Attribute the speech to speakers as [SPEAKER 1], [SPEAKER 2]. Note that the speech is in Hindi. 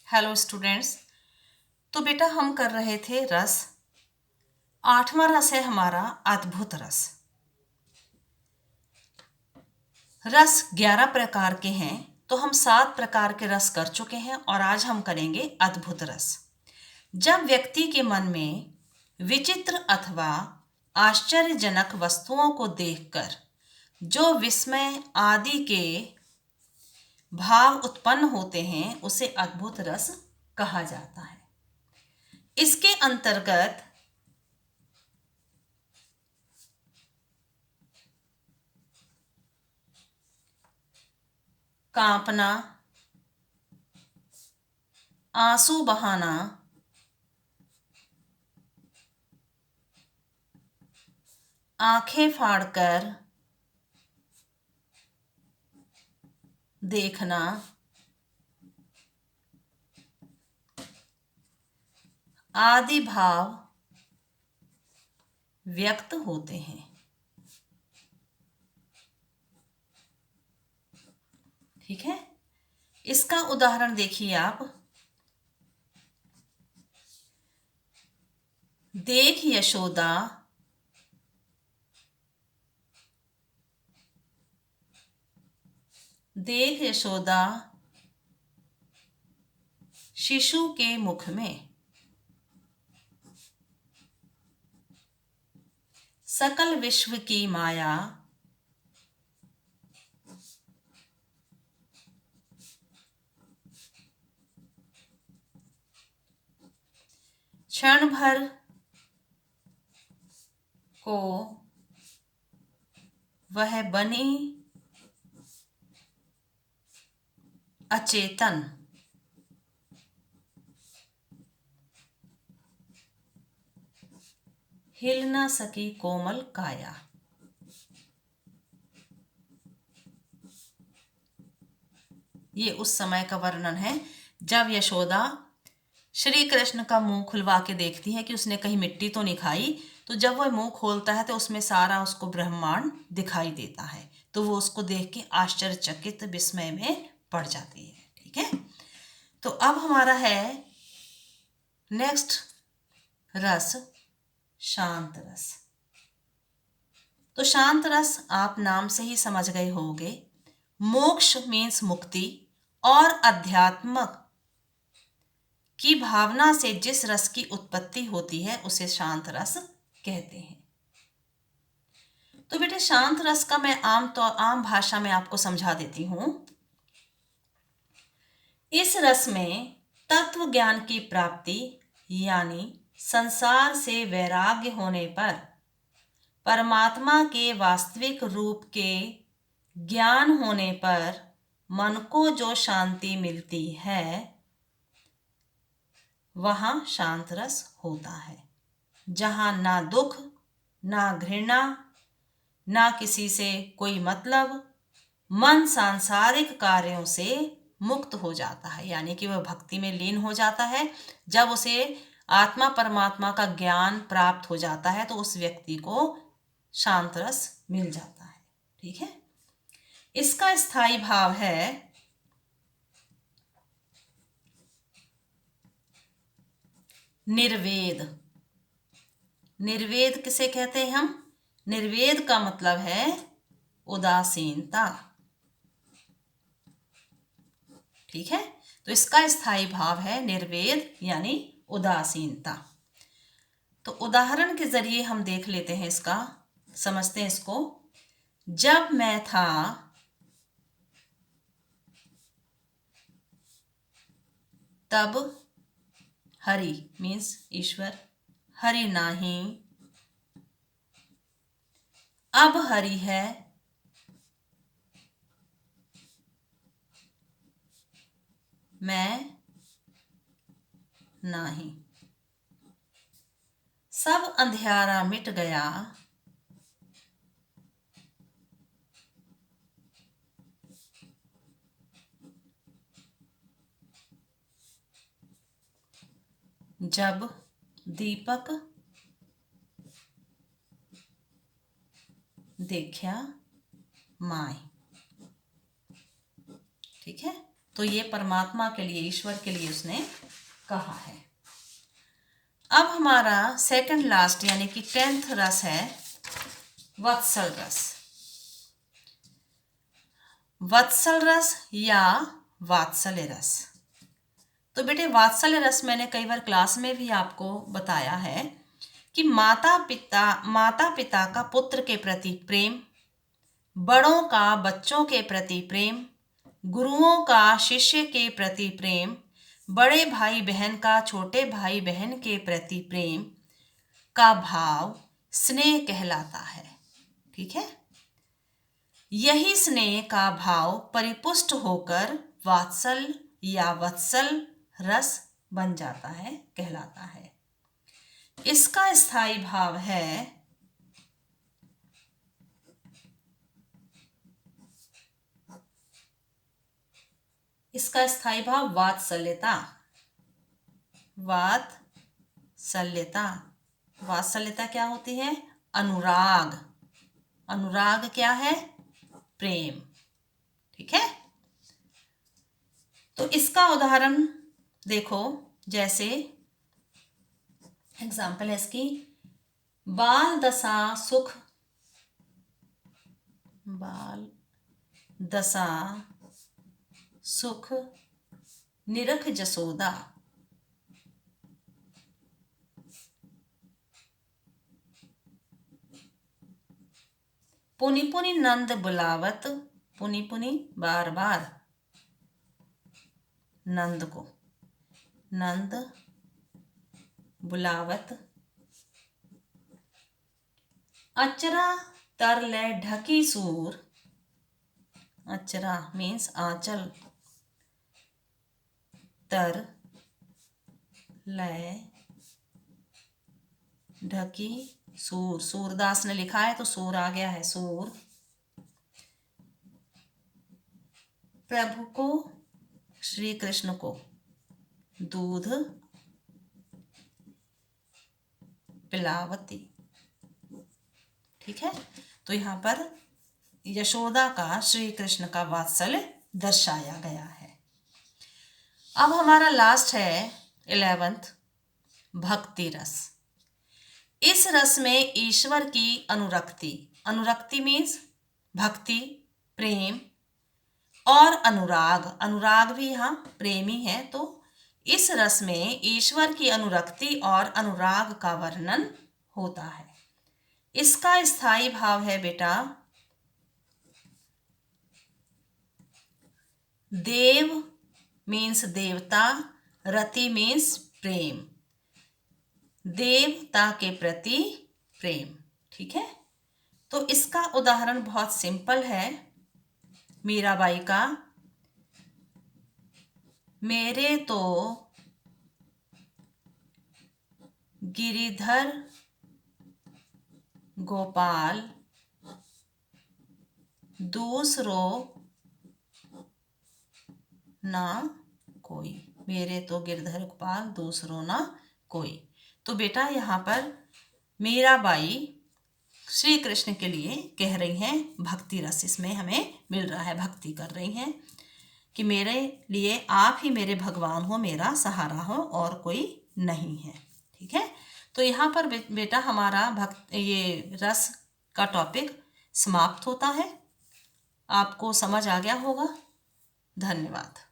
[SPEAKER 1] Hello students. तो बेटा हम कर रहे थे रस। 8वां रस है हमारा अद्भुत रस। रस 11 प्रकार के हैं, तो हम 7 प्रकार के रस कर चुके हैं और आज हम करेंगे अद्भुत रस। जब व्यक्ति के मन में विचित्र अथवा आश्चर्यजनक वस्तुओं को देखकर जो विस्मय आदि के भाव उत्पन्न होते हैं उसे अद्भुत रस कहा जाता है। इसके अंतर्गत कांपना, आंसू बहाना, आंखें फाड़कर देखना, आदि भाव व्यक्त होते हैं। ठीक है, इसका उदाहरण देखिए आप। देख यशोदा देख यशोदा शिशु के मुख में सकल विश्व की माया क्षण भर को वह बनी अचेतन हिल न सकी कोमल काया। ये उस समय का वर्णन है जब यशोदा श्री कृष्ण का मुंह खुलवा के देखती है कि उसने कहीं मिट्टी तो नहीं खाई। तो जब वह मुंह खोलता है तो उसमें सारा उसको ब्रह्मांड दिखाई देता है, तो वो उसको देख के आश्चर्यचकित विस्मय में पड़ जाती है। ठीक है, तो अब हमारा है नेक्स्ट रस शांत रस। तो शांत रस आप नाम से ही समझ गए होंगे। मोक्ष मीन्स मुक्ति और अध्यात्मक की भावना से जिस रस की उत्पत्ति होती है उसे शांत रस कहते हैं। तो बेटे शांत रस का मैं आम भाषा में आपको समझा देती हूं। इस रस में तत्व ज्ञान की प्राप्ति यानी संसार से वैराग्य होने पर परमात्मा के वास्तविक रूप के ज्ञान होने पर मन को जो शांति मिलती है वहाँ शांत रस होता है, जहाँ ना दुख, ना घृणा, ना किसी से कोई मतलब, मन सांसारिक कार्यों से मुक्त हो जाता है, यानी कि वह भक्ति में लीन हो जाता है। जब उसे आत्मा परमात्मा का ज्ञान प्राप्त हो जाता है तो उस व्यक्ति को शांत रस मिल जाता है। ठीक है, इसका स्थायी भाव है निर्वेद। निर्वेद किसे कहते हैं हम? निर्वेद का मतलब है उदासीनता। ठीक है, तो इसका स्थायी भाव है निर्वेद यानी उदासीनता। तो उदाहरण के जरिए हम देख लेते हैं इसका, समझते हैं इसको। जब मैं था तब हरि मीन्स ईश्वर, हरि नाही, अब हरि है, मैं नाही, सब अंधियारा मिट गया, जब दीपक देखा माई। ठीक है, तो ये परमात्मा के लिए, ईश्वर के लिए उसने कहा है। अब हमारा सेकंड लास्ट यानी कि 10th रस है वत्सल रस। वत्सल रस या वात्सल्य रस। तो बेटे वात्सल्य रस मैंने कई बार क्लास में भी आपको बताया है कि माता पिता का पुत्र के प्रति प्रेम, बड़ों का बच्चों के प्रति प्रेम, गुरुओं का शिष्य के प्रति प्रेम, बड़े भाई बहन का छोटे भाई बहन के प्रति प्रेम का भाव स्नेह कहलाता है। ठीक है, यही स्नेह का भाव परिपुष्ट होकर वात्सल या वत्सल रस बन जाता है, कहलाता है। इसका स्थायी भाव है वात्सल्यता। वात्सल्यता क्या होती है? अनुराग। अनुराग क्या है? प्रेम। ठीक है, तो इसका उदाहरण देखो, जैसे एग्जाम्पल है इसकी, बाल दशा सुख निरख जसोदा। पुनि पुनि नंद बुलावत, पुनि पुनि बार बार नंद को, नंद बुलावत। अचरा तरले ढकी सूर, अचरा मीन्स आंचल, तर ले ढकी सूर, सूरदास ने लिखा है तो सूर आ गया है, सूर। प्रभु को, श्री कृष्ण को दूध पिलावती। ठीक है, तो यहाँ पर यशोदा का श्री कृष्ण का वात्सल्य दर्शाया गया है। अब हमारा लास्ट है 11th भक्ति रस। इस रस में ईश्वर की अनुरक्ति, अनुरक्ति मीन्स भक्ति, प्रेम, और अनुराग, अनुराग भी यहाँ प्रेमी है। तो इस रस में ईश्वर की अनुरक्ति और अनुराग का वर्णन होता है। इसका स्थायी भाव है बेटा देव मीन्स देवता, रति मीन्स प्रेम, देवता के प्रति प्रेम। ठीक है, तो इसका उदाहरण बहुत सिंपल है, मीराबाई का, मेरे तो गिरिधर गोपाल दूसरो ना कोई, मेरे तो गिरधर गोपाल दूसरो ना कोई। तो बेटा यहाँ पर मीराबाई श्री कृष्ण के लिए कह रही हैं भक्ति रस, इसमें हमें मिल रहा है, भक्ति कर रही हैं कि मेरे लिए आप ही मेरे भगवान हो, मेरा सहारा हो और कोई नहीं है। ठीक है, तो यहाँ पर बेटा हमारा ये रस का टॉपिक समाप्त होता है। आपको समझ आ गया होगा। धन्यवाद।